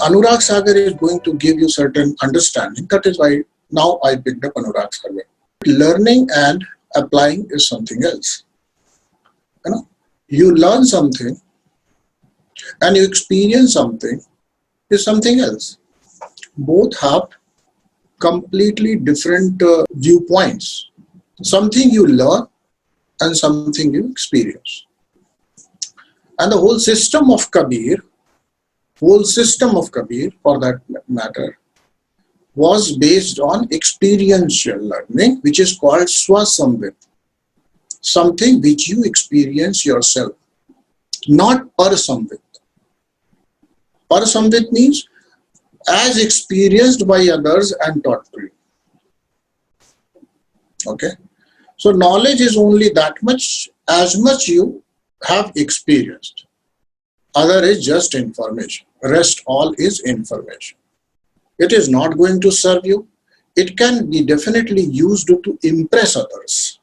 Anurag Sagar is going to give you certain understanding. That is why now I picked up Anurag Sagar. Learning and applying is something else. You learn something and you experience something is something else. Both have completely different viewpoints. Something you learn and something you experience. And the whole system of Kabir for that matter, was based on experiential learning, which is called Swasamvit. Something which you experience yourself, not Parasamvit. Parasamvit means as experienced by others and taught to you. Okay? So knowledge is only that much, as much you have experienced. Other is just information. Rest all is information. It is not going to serve you. It can be definitely used to impress others,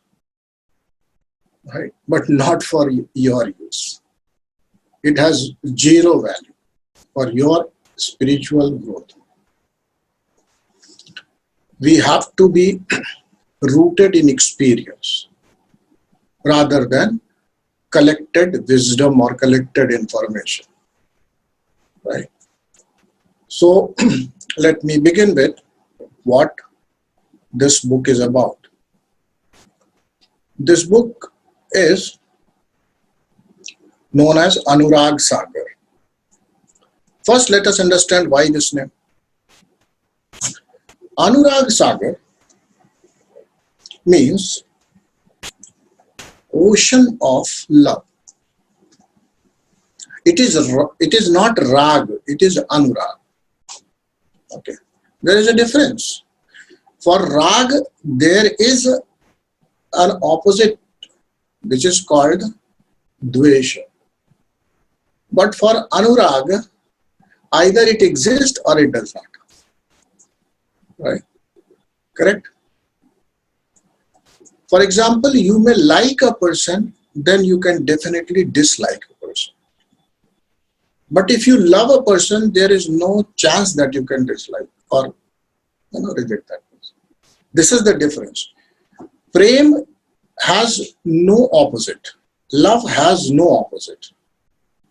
right? But not for your use. It has zero value for your spiritual growth. We have to be rooted in experience rather than collected wisdom or collected information, right? So let me begin with what this book is about. This book is known as Anurag Sagar. First, let us understand why this name. Anurag Sagar means ocean of love. It is not rag, it is anurag. Okay, there is a difference. For rag, there is an opposite which is called dvesha. But for anurag, either it exists or it does not. Right? Correct? For example, you may like a person, then you can definitely dislike a person. But if you love a person, there is no chance that you can dislike or reject that person. This is the difference. Prem has no opposite. Love has no opposite.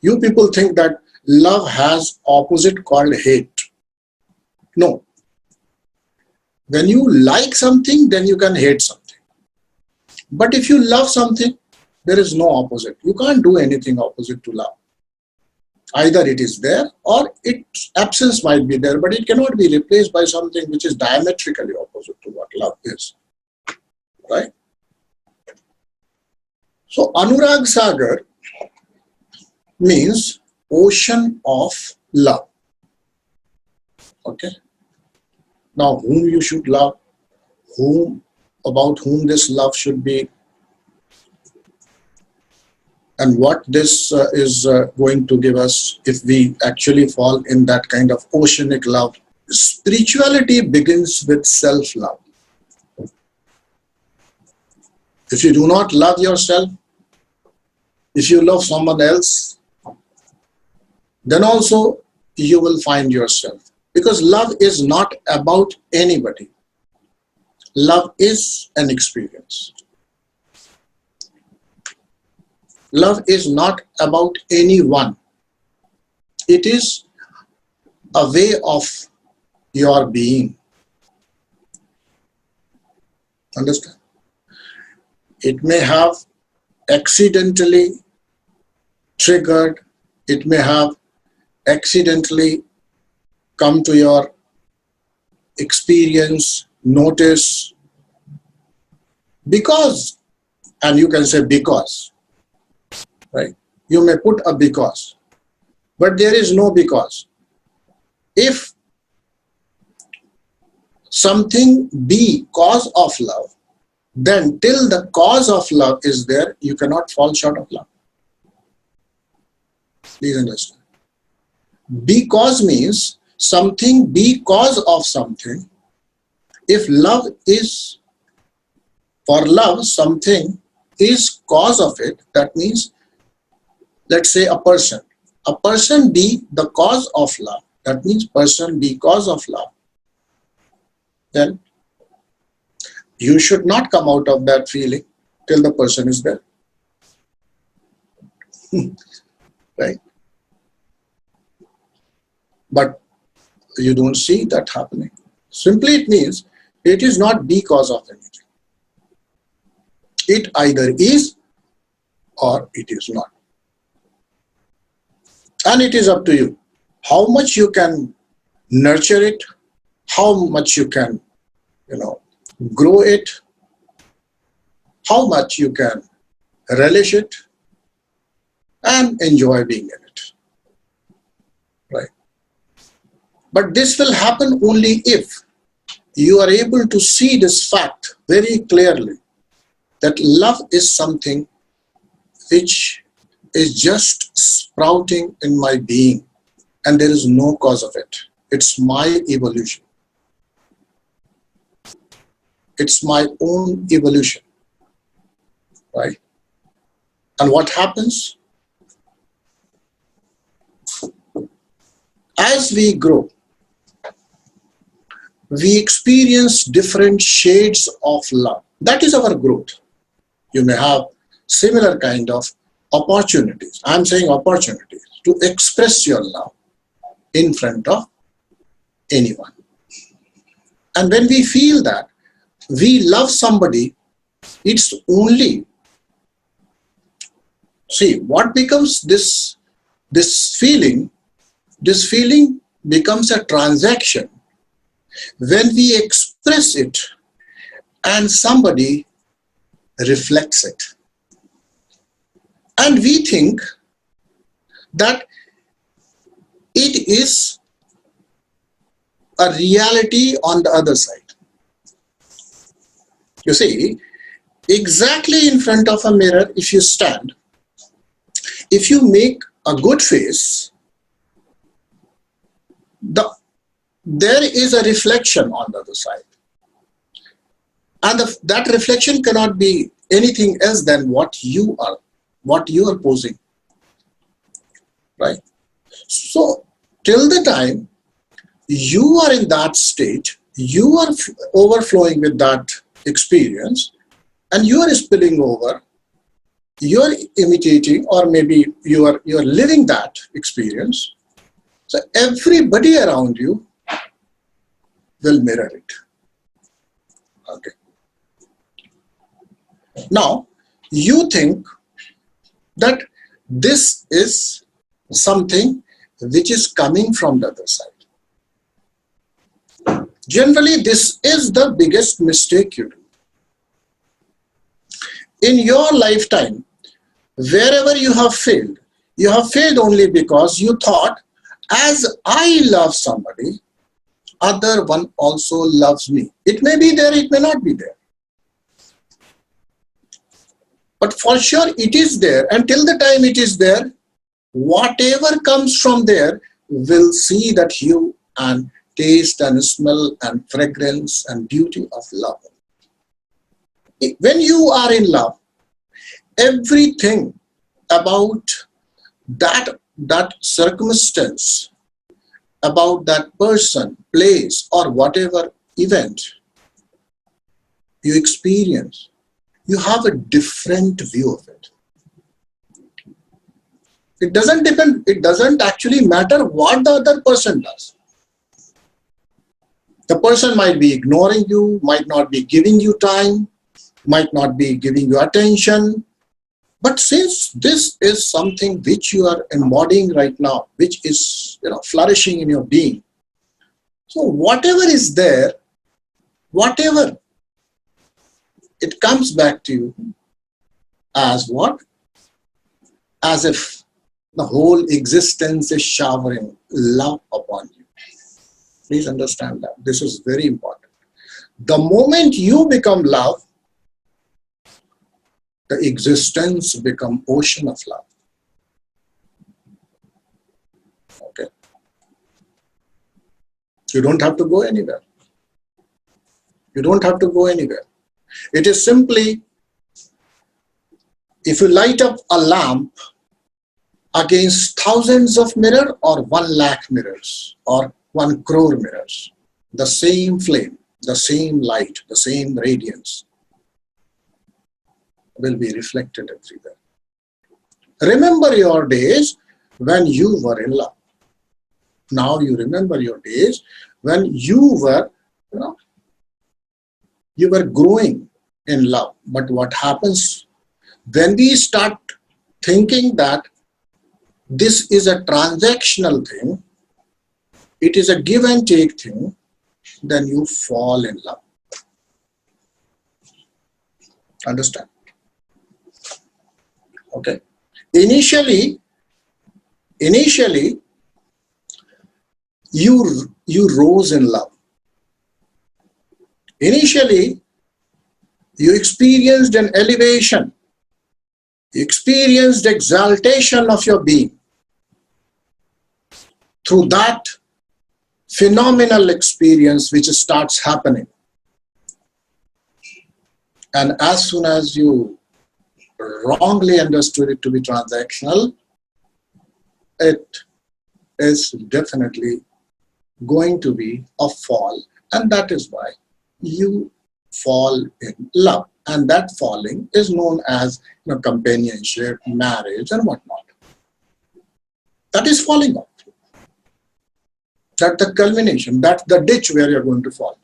You people think that love has opposite called hate. No. When you like something, then you can hate something. But if you love something, there is no opposite. You can't do anything opposite to love. Either it is there or its absence might be there, but it cannot be replaced by something which is diametrically opposite to what love is. Right? So Anurag Sagar means ocean of love. Okay? Now, whom you should love, about whom this love should be, and what this is going to give us if we actually fall in that kind of oceanic love. Spirituality begins with self-love. If you do not love yourself, if you love someone else, then also you will find yourself. Because love is not about anybody. Love is an experience. Love is not about anyone. It is a way of your being. Understand? It may have accidentally triggered, it may have accidentally come to your experience, notice, because, and you can say because, right? You may put a because, but there is no because. If something be cause of love, then till the cause of love is there, you cannot fall short of love. Please understand. Because means something because of something. If love is, for love, something is cause of it, that means, let's say a person. A person be the cause of love. that means person because of love, then you should not come out of that feeling till the person is there. Right? But you don't see that happening. Simply it means it is not because of anything. It either is or it is not. And it is up to you how much you can nurture it, how much you can, grow it, how much you can relish it and enjoy being in it. Right? But this will happen only if you are able to see this fact very clearly, that love is something which is just sprouting in my being and there is no cause of it. It's my evolution. It's my own evolution. Right? And what happens? As we grow, we experience different shades of love. That is our growth. You may have similar kind of opportunities. I'm saying opportunities to express your love in front of anyone. And when we feel that we love somebody, it's only, see, what becomes this feeling becomes a transaction when we express it and somebody reflects it. And we think that it is a reality on the other side. You see, exactly in front of a mirror, if you stand, if you make a good face, there is a reflection on the other side. And that reflection cannot be anything else than what you are posing. Right? So, till the time you are in that state, you are overflowing with that experience, and you are spilling over, you are imitating, or maybe you are living that experience. So everybody around you will mirror it. Okay. Now, you think that this is something which is coming from the other side. Generally, this is the biggest mistake you do. In your lifetime, wherever you have failed only because you thought, as I love somebody, other one also loves me. It may be there, it may not be there. But for sure it is there, and till the time it is there, whatever comes from there will see that hue and taste and smell and fragrance and beauty of love. When you are in love, everything about that circumstance, about that person, place, or whatever event you experience, you have a different view of it. It doesn't actually matter what the other person does. The person might be ignoring you, might not be giving you time, might not be giving you attention. But since this is something which you are embodying right now, which is flourishing in your being, so whatever is there, whatever, it comes back to you as what? As if the whole existence is showering love upon you. Please understand that. This is very important. The moment you become love, the existence becomes ocean of love. Okay. You don't have to go anywhere. You don't have to go anywhere. It is simply, if you light up a lamp against thousands of mirrors or 1 lakh mirrors or 1 crore mirrors. The same flame, the same light, the same radiance will be reflected everywhere. Remember your days when you were in love. Now you remember your days when you were, you were growing in love. But what happens when we start thinking that this is a transactional thing, it is a give and take thing, then you fall in love. Understand? Okay. Initially, you rose in love. Initially, you experienced an elevation. You experienced exaltation of your being. Through that phenomenal experience which starts happening. And as soon as you wrongly understood it to be transactional, it is definitely going to be a fall. And that is why you fall in love. And that falling is known as companionship, marriage, and whatnot. That is falling off. That's the culmination. That's the ditch where you're going to fall.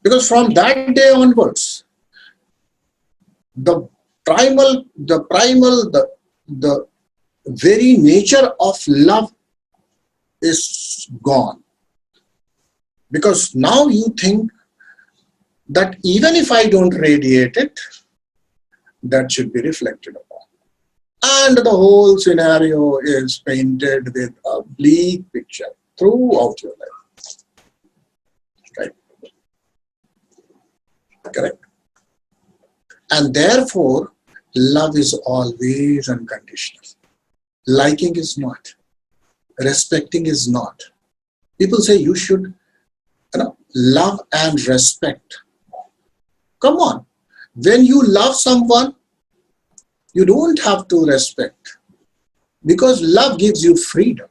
Because from that day onwards, the very nature of love is gone. Because now you think that even if I don't radiate it, that should be reflected upon. And the whole scenario is painted with a bleak picture throughout your life. Right? Correct? And therefore, love is always unconditional. Liking is not. Respecting is not. People say you should love and respect. Come on. When you love someone, you don't have to respect. Because love gives you freedom.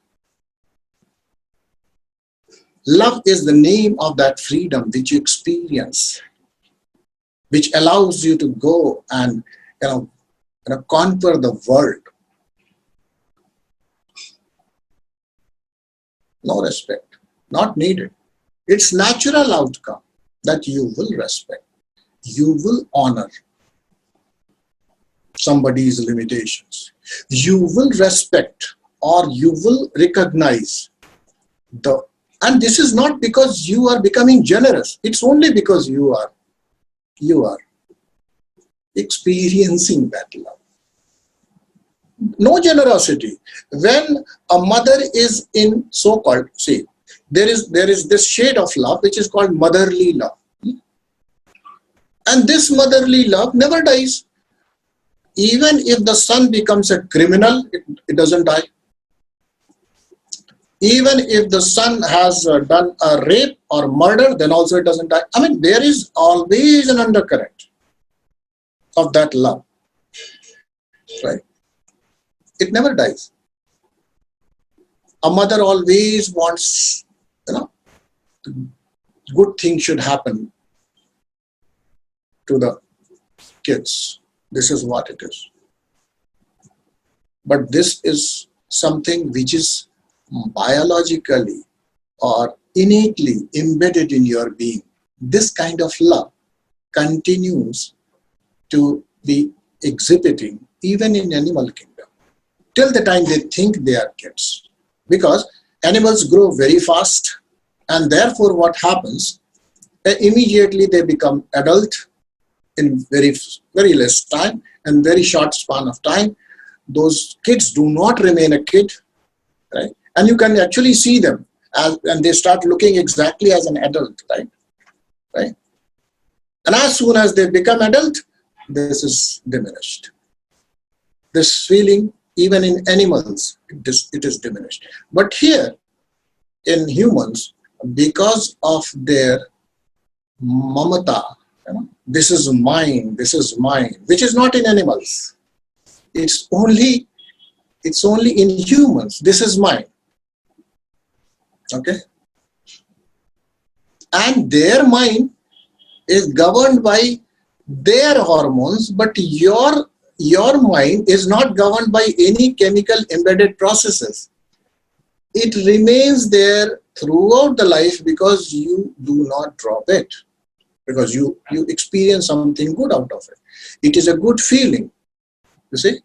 Love is the name of that freedom which you experience, which allows you to go and conquer the world. No respect, not needed. It's natural outcome that you will respect. You will honor somebody's limitations. You will respect or you will recognize and this is not because you are becoming generous. It's only because you are experiencing that love. No generosity. When a mother is in so-called, there is this shade of love which is called motherly love. And this motherly love never dies. Even if the son becomes a criminal, it doesn't die. Even if the son has done a rape or murder, then also it doesn't die. I mean, there is always an undercurrent of that love. Right? It never dies. A mother always wants, good things should happen to the kids. This is what it is. But this is something which is biologically or innately embedded in your being. This kind of love continues to be exhibiting even in animal kingdom till the time they think they are kids. Because animals grow very fast and therefore what happens, immediately they become adult in very, very less time and very short span of time. Those kids do not remain a kid, right? And you can actually see them and they start looking exactly as an adult, right? Right? And as soon as they become adult, this is diminished. This feeling, even in animals, it is diminished. But here, in humans, because of their mamata, this is mine, which is not in animals. It's only It's only in humans. This is mine. Okay? And their mind is governed by their hormones, but your mind is not governed by any chemical embedded processes. It remains there throughout the life because you do not drop it, because you experience something good out of it. It is a good feeling. You see?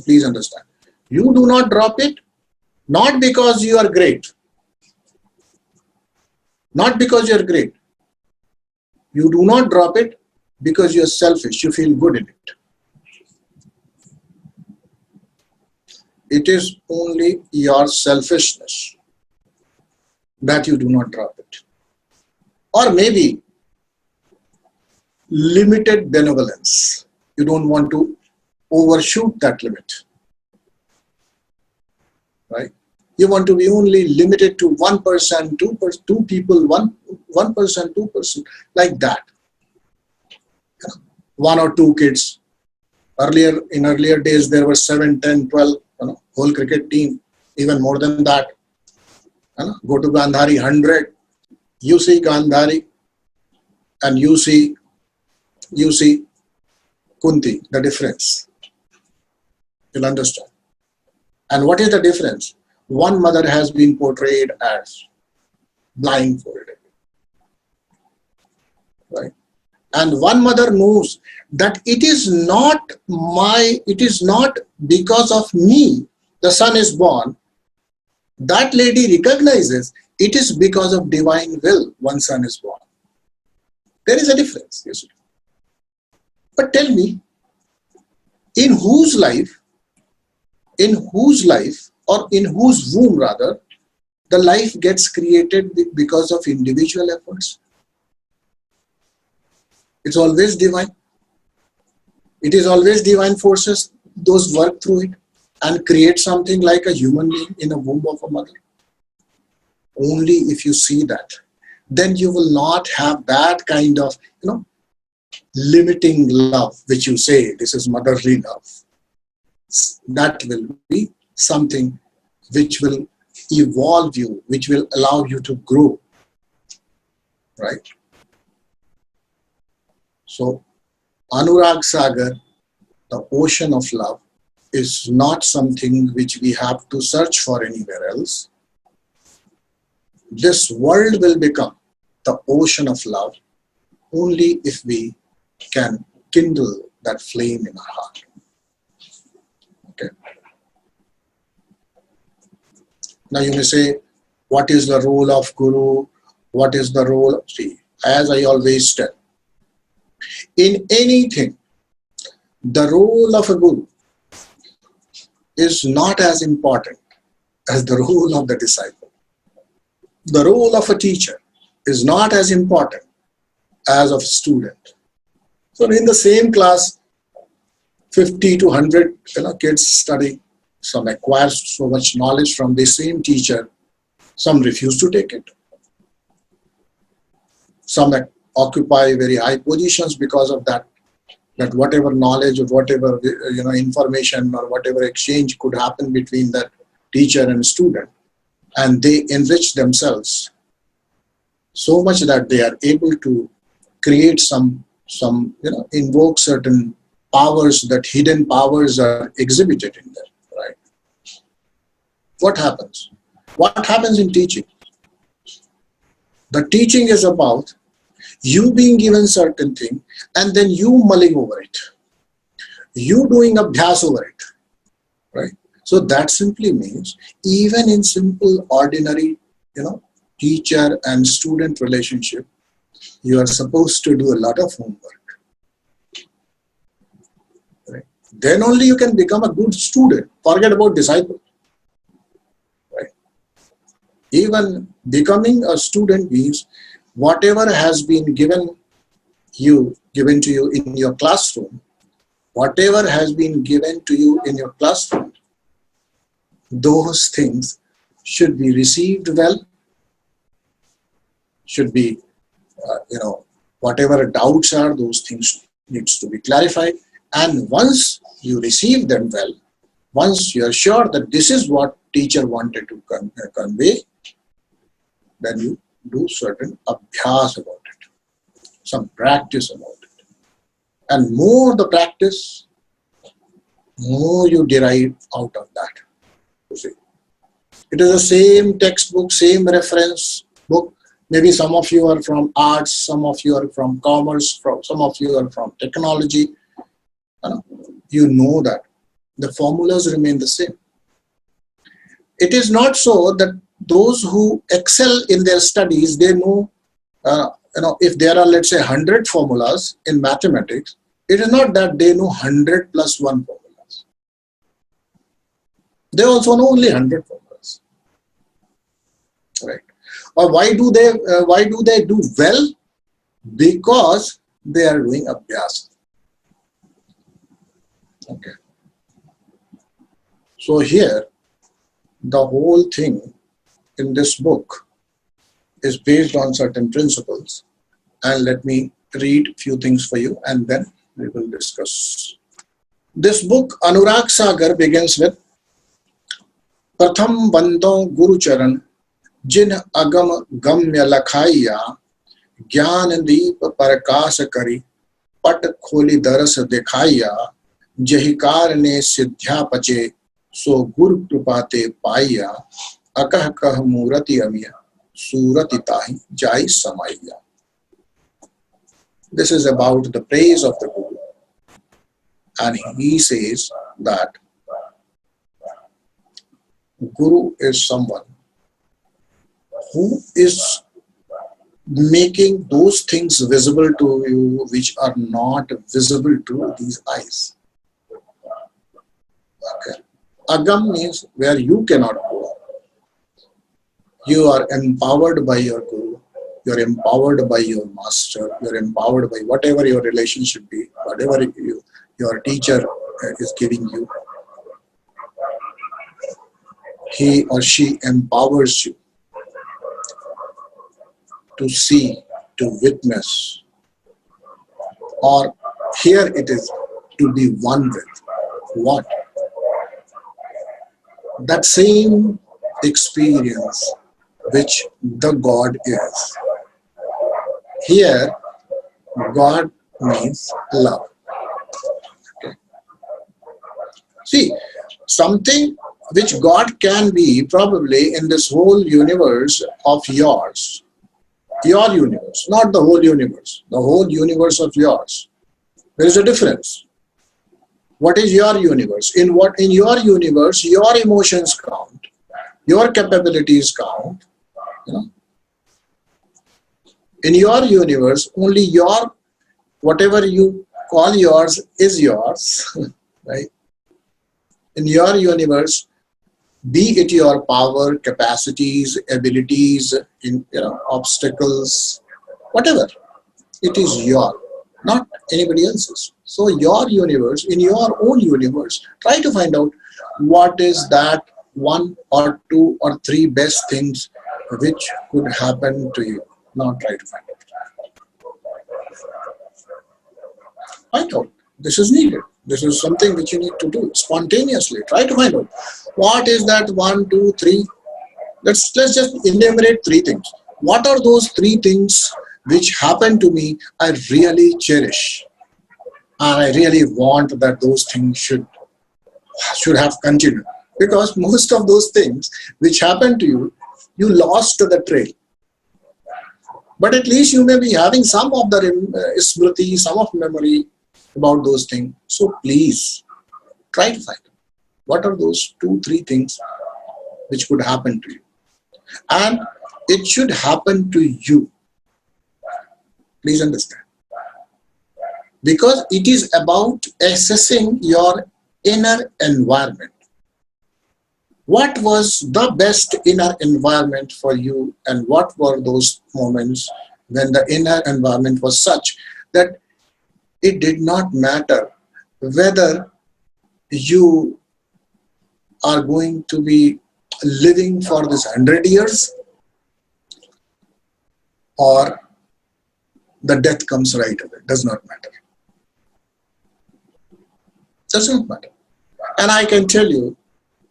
Please understand. You do not drop it, not because you are great. Not because you are great. You do not drop it because you are selfish. You feel good in it. It is only your selfishness that you do not drop it. Or maybe limited benevolence. You don't want to overshoot that limit. Right? You want to be only limited to 1%, 2 people, 1%, 2%, like that. 1 or 2 kids. In earlier days, there were 7, 10, 12, whole cricket team, even more than that. Go to Gandhari, 100. You see Gandhari and you see Kunti, the difference. You'll understand. And what is the difference? One mother has been portrayed as blindfolded. Right? And one mother knows that it is not because of me the son is born. That lady recognizes it is because of divine will one son is born. There is a difference. You see. But tell me, in whose life, or in whose womb rather, the life gets created because of individual efforts? It's always divine. It is always divine forces, those work through it and create something like a human being in a womb of a mother. Only if you see that, then you will not have that kind of, limiting love, which you say, this is motherly love. That will be something which will evolve you, which will allow you to grow. Right? So, Anurag Sagar, the ocean of love, is not something which we have to search for anywhere else. This world will become the ocean of love only if we can kindle that flame in our heart. Okay. Now you may say, what is the role of Guru? What is the role of... See, as I always tell, in anything, the role of a Guru is not as important as the role of the disciple. The role of a teacher is not as important as of a student. So in the same class, 50 to 100 kids study. Some acquire so much knowledge from the same teacher. Some refuse to take it. Some occupy very high positions because of that whatever knowledge or whatever information or whatever exchange could happen between that teacher and student, and they enrich themselves so much that they are able to create some invoke certain powers, that hidden powers are exhibited in them. Right? What happens? What happens in teaching? The teaching is about you being given certain thing and then you mulling over it. You doing abhyas over it. Right? So that simply means even in simple, ordinary, teacher and student relationship, you are supposed to do a lot of homework. Right? Then only you can become a good student. Forget about disciple. Right? Even becoming a student means whatever has been given to you in your classroom, those things should be received well, should be, whatever doubts are, those things needs to be clarified. And once you receive them well, Once you are sure that this is what teacher wanted to convey, then you do certain abhyas about it, some practice about it. And more the practice, more you derive out of that. You see, it is the same textbook, same reference book. Maybe some of you are from arts, some of you are from commerce, some of you are from technology. You know that the formulas remain the same. It is not so that those who excel in their studies, they know, if there are, let's say, 100 formulas in mathematics, it is not that they know 100 plus 1 formulas. They also know only 100 formulas. Right? Or why do they do well? Because they are doing abhyas. Okay. So here, the whole thing in this book is based on certain principles. And let me read a few things for you and then we will discuss. This book, Anurag Sagar, begins with Pratham Banto Guru Charan Jin Agam Gamya Lakhaiya Gyan Deep Parakas Kari Pat Kholi Daras Dekhaiya Jahikar Ne Siddhya Pache So Gur Krupate Paya Akah Kah Murati Amiya Surati Tahi Jai Samaya. This is about the praise of the Guru. And he says that Guru is someone who is making those things visible to you which are not visible to these eyes. Okay. Agam means where you cannot go. You are empowered by your Guru. You are empowered by your master. You are empowered by whatever your relationship be, whatever your teacher is giving you. He or she empowers you to see, to witness, or here it is to be one with. What? That same experience which the God is. Here, God means love. Okay. See, something which God can be probably in this whole universe of yours. Your universe, not the whole universe. The whole universe of yours. There is a difference. What is your universe? In your universe, your emotions count, your capabilities count. In your universe, only whatever you call yours is yours, right? In your universe, be it your power, capacities, abilities, obstacles, whatever, it is your, not anybody else's. So your universe, in your own universe, try to find out what is that 1 or 2 or 3 best things which could happen to you. Now try to find out. Find out. This is needed. This is something which you need to do spontaneously. Try to find out what is that 1, 2, 3. Let's just enumerate 3 things. What are those 3 things which happen to me I really cherish? And I really want that those things should have continued. Because most of those things which happen to you, you lost the trail. But at least you may be having some of the smriti, some of memory about those things. So please, try to find out what are those 2, 3 things which could happen to you. And it should happen to you. Please understand. Because it is about assessing your inner environment. What was the best inner environment for you, and what were those moments when the inner environment was such that it did not matter whether you are going to be living for this 100 years or the death comes right away. Does not matter. Does not matter. And I can tell you,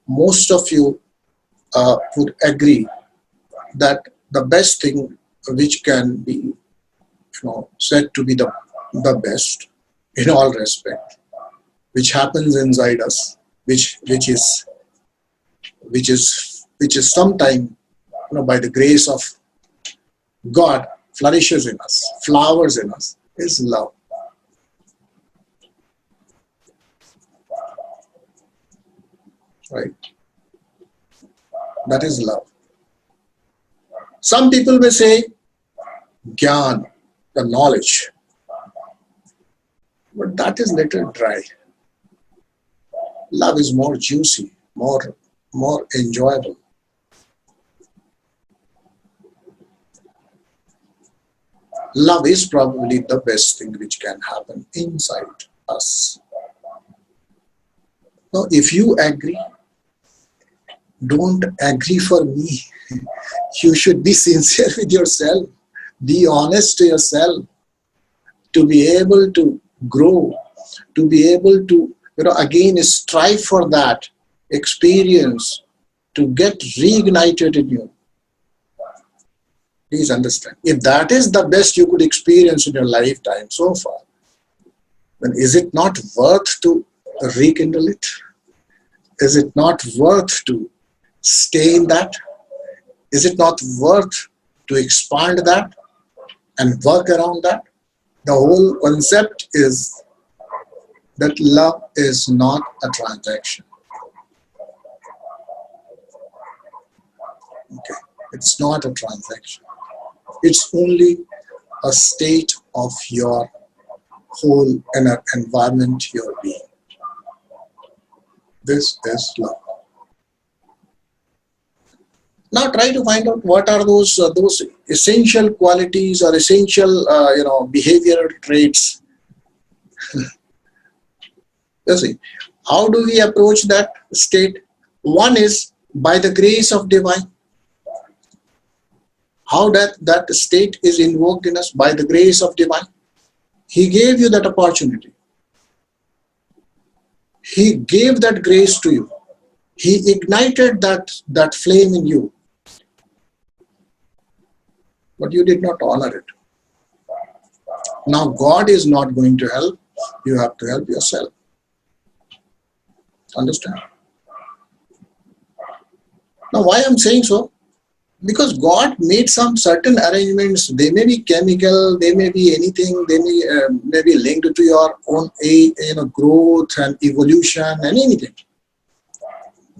most of you would agree that the best thing which can be said to be the best in all respect, which happens inside us, which is sometime by the grace of God flourishes in us, flowers in us, is love. Right? That is love. Some people may say Gyan, the knowledge, but that is little dry. Love is more juicy, more enjoyable. Love is probably the best thing which can happen inside us. Now, if you agree, don't agree for me. You should be sincere with yourself. Be honest to yourself. To be able to grow, to be able to, again strive for that experience, to get reignited in you. Please understand. If that is the best you could experience in your lifetime so far, then is it not worth to rekindle it? Is it not worth to stay in that? Is it not worth to expand that and work around that? The whole concept is that love is not a transaction. Okay, it's not a transaction. It's only a state of your whole inner environment, your being. This is love. Now try to find out what are those essential qualities or essential behavioral traits. You see, how do we approach that state? One is by the grace of divine. How that state is invoked in us? By the grace of divine. He gave you that opportunity. He gave that grace to you. He ignited that flame in you. But you did not honor it. Now God is not going to help. You have to help yourself. Understand? Now why I'm saying so? Because God made some certain arrangements. They may be chemical, they may be anything, they may be linked to your own growth and evolution and anything.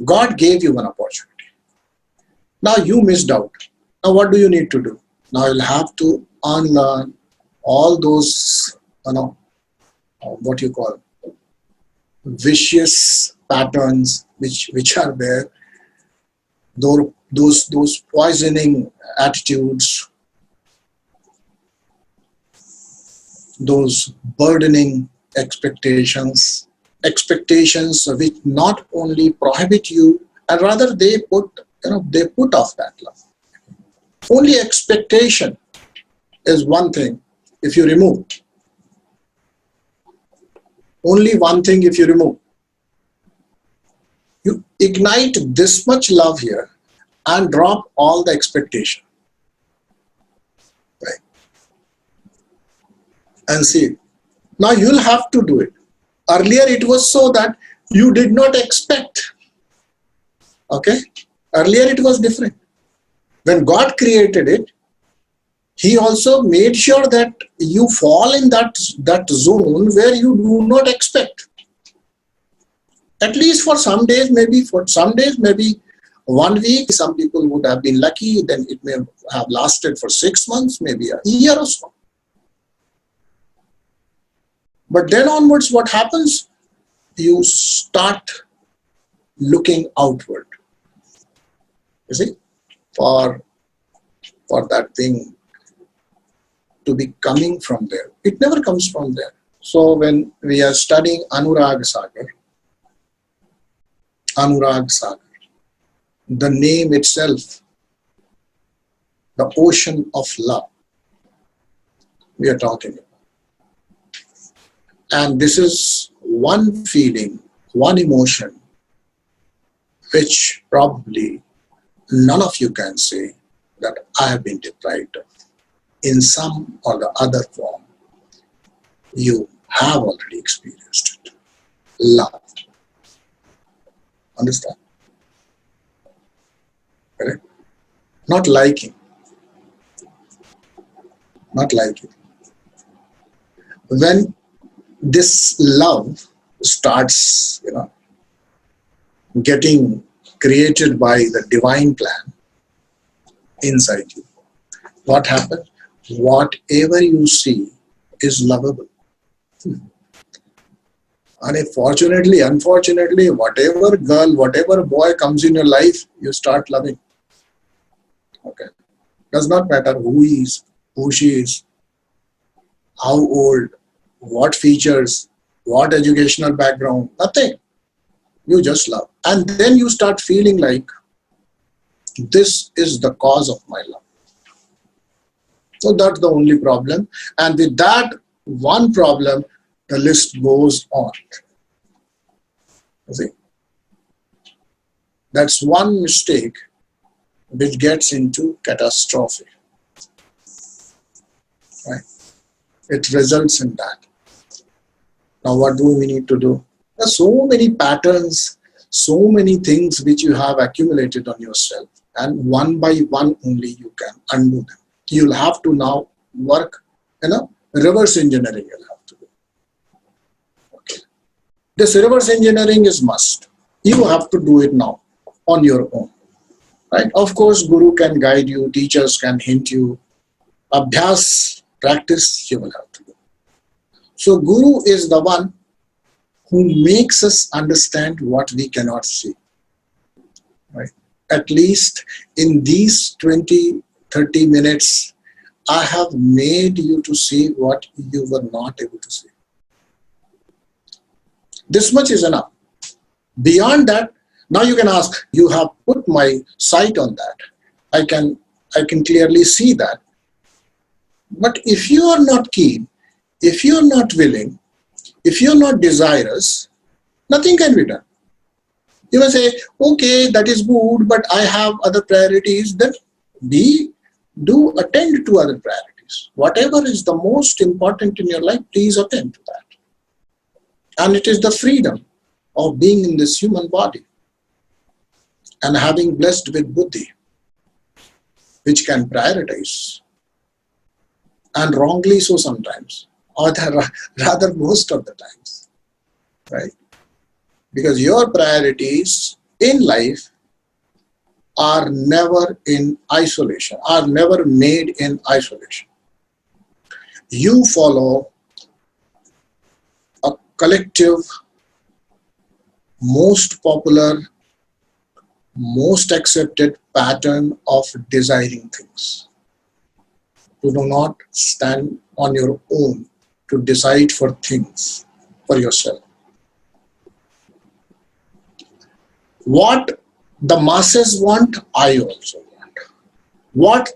God gave you an opportunity. Now you missed out. Now what do you need to do? Now you'll have to unlearn all those, what you call vicious patterns which are there. Those poisoning attitudes, those burdening expectations which not only prohibit you, and rather they put off that love. Only expectation is one thing if you remove. Only one thing if you remove. You ignite this much love here and drop all the expectation. Right? And see, now you'll have to do it. Earlier it was so that you did not expect. Okay? Earlier it was different. When God created it, He also made sure that you fall in that zone where you do not expect. At least for some days, maybe 1 week. Some people would have been lucky, then it may have lasted for 6 months, maybe a year or so. But then onwards, what happens? You start looking outward. You see? For that thing to be coming from there. It never comes from there. So when we are studying Anurag Sagar, the name itself, the ocean of love we are talking about. And this is one feeling one emotion which probably none of you can say that I have been deprived of. In some or the other form, you have already experienced it. Love. Understand? Correct? Not liking. Not liking. When this love starts, getting created by the divine plan inside you, what happens? Whatever you see is lovable. And fortunately, unfortunately, whatever girl, whatever boy comes in your life, you start loving. Okay. Does not matter who he is, who she is, how old, what features, what educational background, nothing. You just love. And then you start feeling like this is the cause of my love. So that's the only problem. And with that one problem, the list goes on. You see? That's one mistake which gets into catastrophe. Right? It results in that. Now what do we need to do? There are so many patterns, so many things which you have accumulated on yourself, and one by one only you can undo them. You'll have to now work, reverse engineering you'll have to do. Okay. This reverse engineering is must. You have to do it now on your own. Right? Of course, Guru can guide you, teachers can hint you. Abhyas, practice, you will have to do. So Guru is the one who makes us understand what we cannot see. Right? At least in these 20-30 minutes, I have made you to see what you were not able to see. This much is enough. Beyond that, now you can ask, you have put my sight on that. I can clearly see that. But if you are not keen, if you are not willing, if you are not desirous, nothing can be done. You may say, okay, that is good, but I have other priorities. Then do attend to other priorities. Whatever is the most important in your life, please attend to that. And it is the freedom of being in this human body and having blessed with buddhi, which can prioritize. And wrongly so sometimes, or rather most of the times. Right? Because your priorities in life are never in isolation, are never made in isolation. You follow a collective, most popular, most accepted pattern of desiring things. You do not stand on your own to decide for things for yourself. What the masses want, I also want. What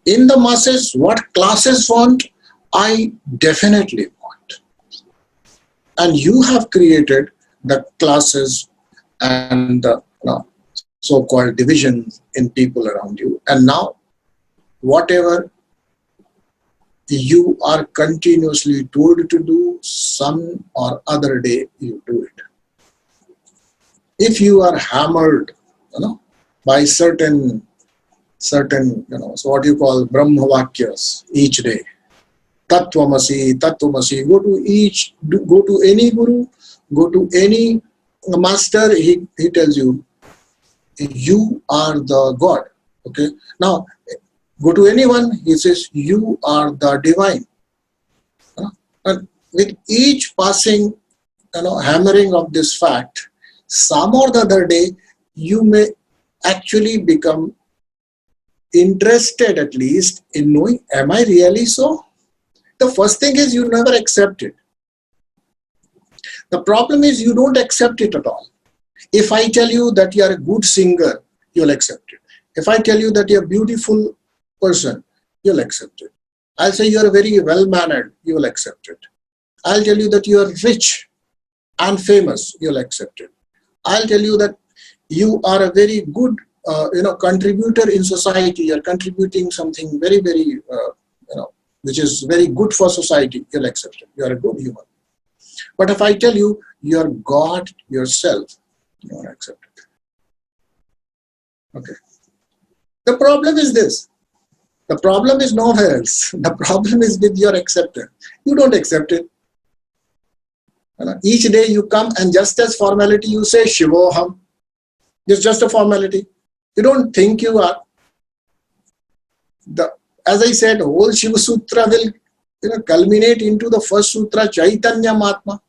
in the masses, what classes want, I definitely want. And you have created the classes and the so-called divisions in people around you. And now, whatever you are continuously told to do, some or other day you do it. If you are hammered, by certain, so what you call Brahma Vakyas each day, Tattvamasi, Tattvamasi, go to any guru, go to any master, he tells you, you are the God. Okay. Now, go to anyone, he says, you are the divine. And with each passing, hammering of this fact, some or the other day, you may actually become interested at least in knowing, am I really so? The first thing is you never accept it. The problem is you don't accept it at all. If I tell you that you are a good singer, you'll accept it. If I tell you that you're a beautiful person, you'll accept it. I'll say you're very well-mannered, you will accept it. I'll tell you that you are rich, and famous, you'll accept it. I'll tell you that you are a very good contributor in society. You're contributing something very, very, which is very good for society. You'll accept it. You're a good human. But if I tell you, you're God yourself, you won't accept it. Okay. The problem is this. The problem is nowhere else. The problem is with your acceptance. You don't accept it. Each day you come and just as formality you say Shivoham. It's just a formality. You don't think you are. As I said, whole Shiva Sutra will culminate into the first sutra, Chaitanya Matma.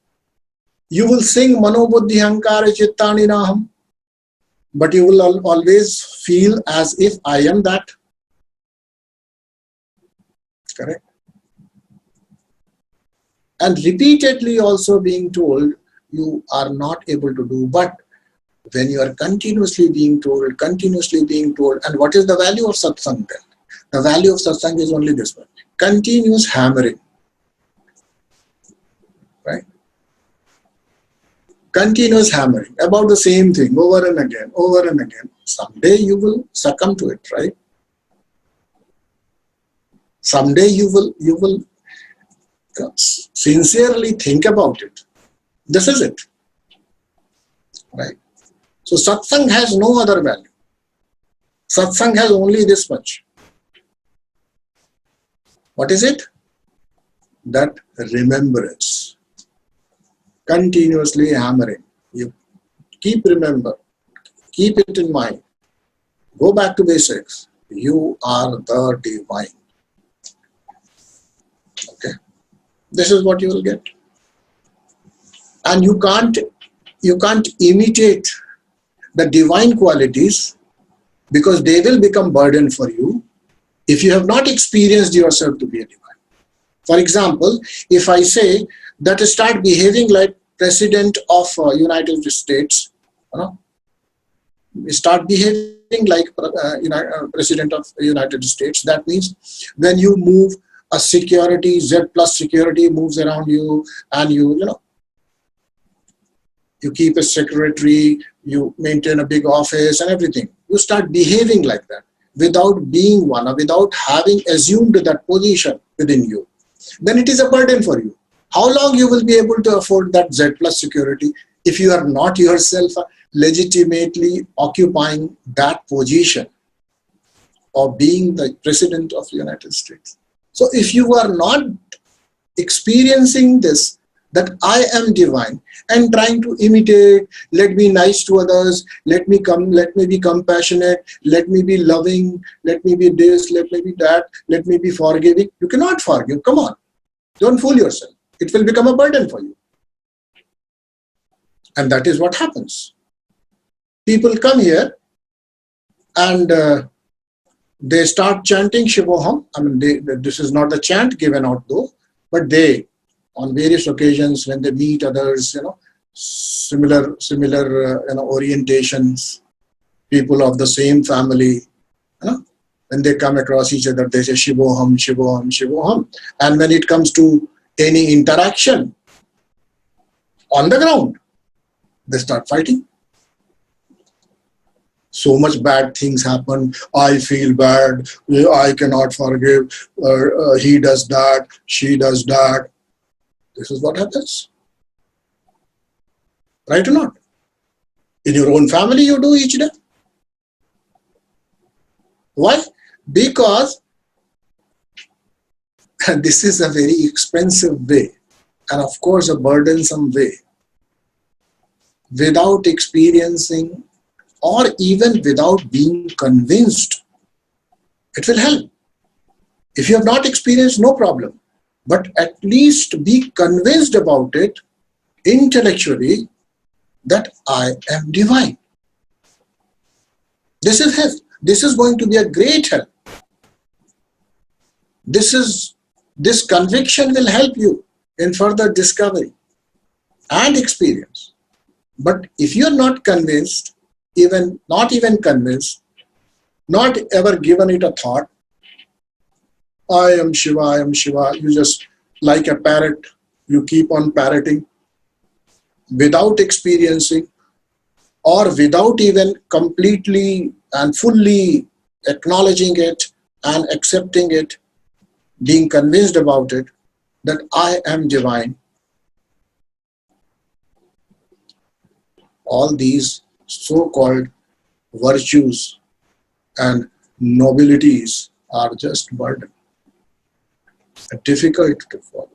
You will sing Manobuddhi Hankara Chittani Naham, but you will always feel as if I am that. Correct? And repeatedly also being told you are not able to do. But when you are continuously being told, and what is the value of Satsang then? The value of Satsang is only this one. Continuous hammering. Right? Continuous hammering about the same thing over and again, over and again. Someday you will succumb to it, right? Someday you will sincerely think about it. This is it. Right? So Satsang has no other value. Satsang has only this much. What is it? That remembrance. Continuously hammering. You keep keep it in mind. Go back to basics. You are the divine. Okay. This is what you will get. And you can't imitate the divine qualities because they will become burden for you if you have not experienced yourself to be a divine. For example, if I say that start behaving like President of United States, start behaving like President of United States, that means when you move a security, Z plus security moves around you, and you keep a secretary, you maintain a big office and everything. You start behaving like that without being one or without having assumed that position within you. Then it is a burden for you. How long you will be able to afford that Z plus security if you are not yourself legitimately occupying that position of being the President of the United States? So if you are not experiencing this, that I am divine and trying to imitate, let me be nice to others, let me be compassionate, let me be loving, let me be this, let me be that, let me be forgiving. You cannot forgive. Come on. Don't fool yourself. It will become a burden for you. And that is what happens. People come here and they start chanting Shivoham. I mean, this is not the chant given out though, but they, on various occasions when they meet others, similar orientations, people of the same family, when they come across each other, they say Shivoham, Shivoham, Shivoham. And when it comes to any interaction on the ground, they start fighting. So much bad things happen. I feel bad. I cannot forgive. He does that. She does that. This is what happens. Right or not? In your own family, you do each day. Why? Because this is a very expensive way, and of course a burdensome way. Without experiencing or even without being convinced, it will help. If you have not experienced, no problem. But at least be convinced about it intellectually that I am divine. This is help. This is going to be a great help. This conviction will help you in further discovery and experience. But if you are not convinced, not even convinced, not ever given it a thought, I am Shiva, I am Shiva, you just like a parrot, you keep on parroting, without experiencing or without even completely and fully acknowledging it and accepting it, being convinced about it, that I am divine. All these so-called virtues and nobilities are just burden, difficult to follow,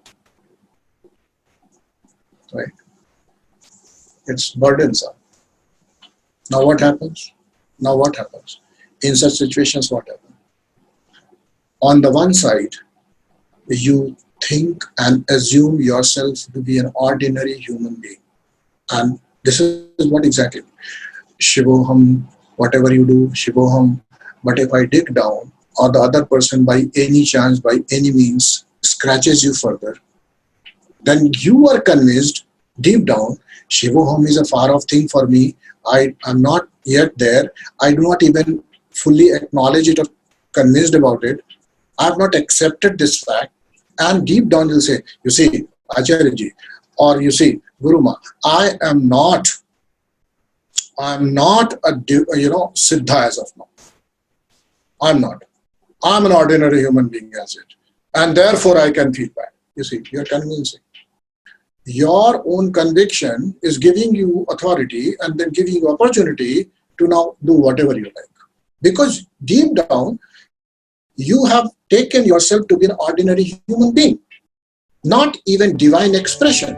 right? It's burdensome. Now what happens? In such situations, what happens? On the one side, you think and assume yourself to be an ordinary human being. And this is what exactly. Shivoham, whatever you do, Shivoham. But if I dig down, or the other person by any chance, by any means, scratches you further, then you are convinced deep down, Shivoham is a far off thing for me. I am not yet there. I do not even fully acknowledge it or convinced about it. I have not accepted this fact. And deep down you'll say, you see, Acharyaji, or you see, Guruma, I am not a Siddha as of now. I'm not. I'm an ordinary human being as it. And therefore I can feel bad. You see, you're convincing. Your own conviction is giving you authority and then giving you opportunity to now do whatever you like. Because deep down, you have taken yourself to be an ordinary human being, not even divine expression.